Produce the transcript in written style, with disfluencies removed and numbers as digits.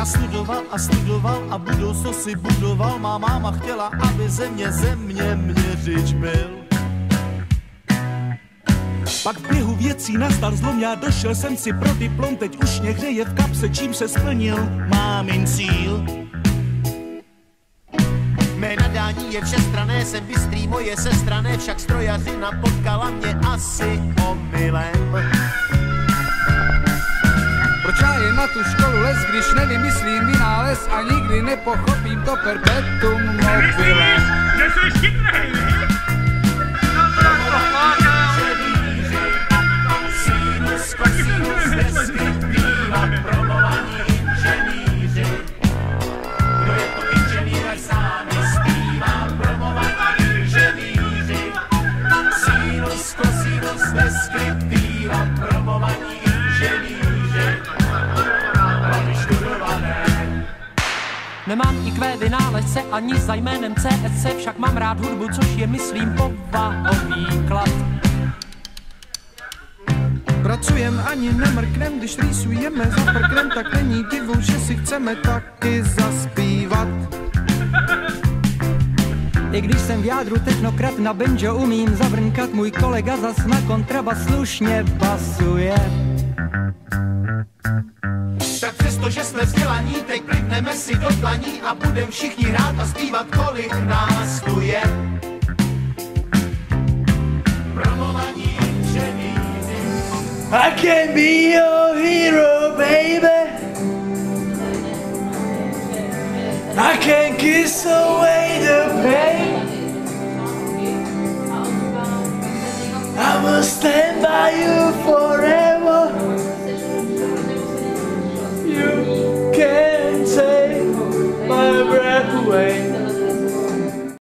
Já studoval a studoval a budoucnost si budoval. Má máma chtěla, aby země měřič byl. Pak v běhu věcí nastal zlom, já došel jsem si pro diplom, teď už mě hřeje v kapse, čím se splnil mámin cíl. Mé nadání je všestranné, jsem bystrý, moje sestrané, však strojařina potkala mě asi omylem. Proč já jen na tu školu les, když nevymyslím vynález a nikdy nepochopím to perpetuum mobile. Že jsi chytrej, Sinus, kosinus, deskriptiva, promovaní inženýři. Kdo je to inženýr, ať sám zpívá, promovaní inženýři. Sinus, kosinus, deskriptiva, promovaní inženýři. Nemám IQ vynálezce ani za jménem CSC, však mám rád hudbu, což je, myslím, povahový klad. Pracujem ani nemrknem, když rýsujeme za prknem, tak není divu, že si chceme taky zaspívat. I když jsem v jádru technokrat, na banjo umím zavrnkat, můj kolega zas na kontrabas slušně basuje. Tak přesto, že jsme vzdělaní, teď plivneme si do dlaní a budem všichni hrát a zpívat, kolik nás tu je. Promovaní inženýři. I can be your hero, baby. I can kiss away the pain. I will stand by you forever. You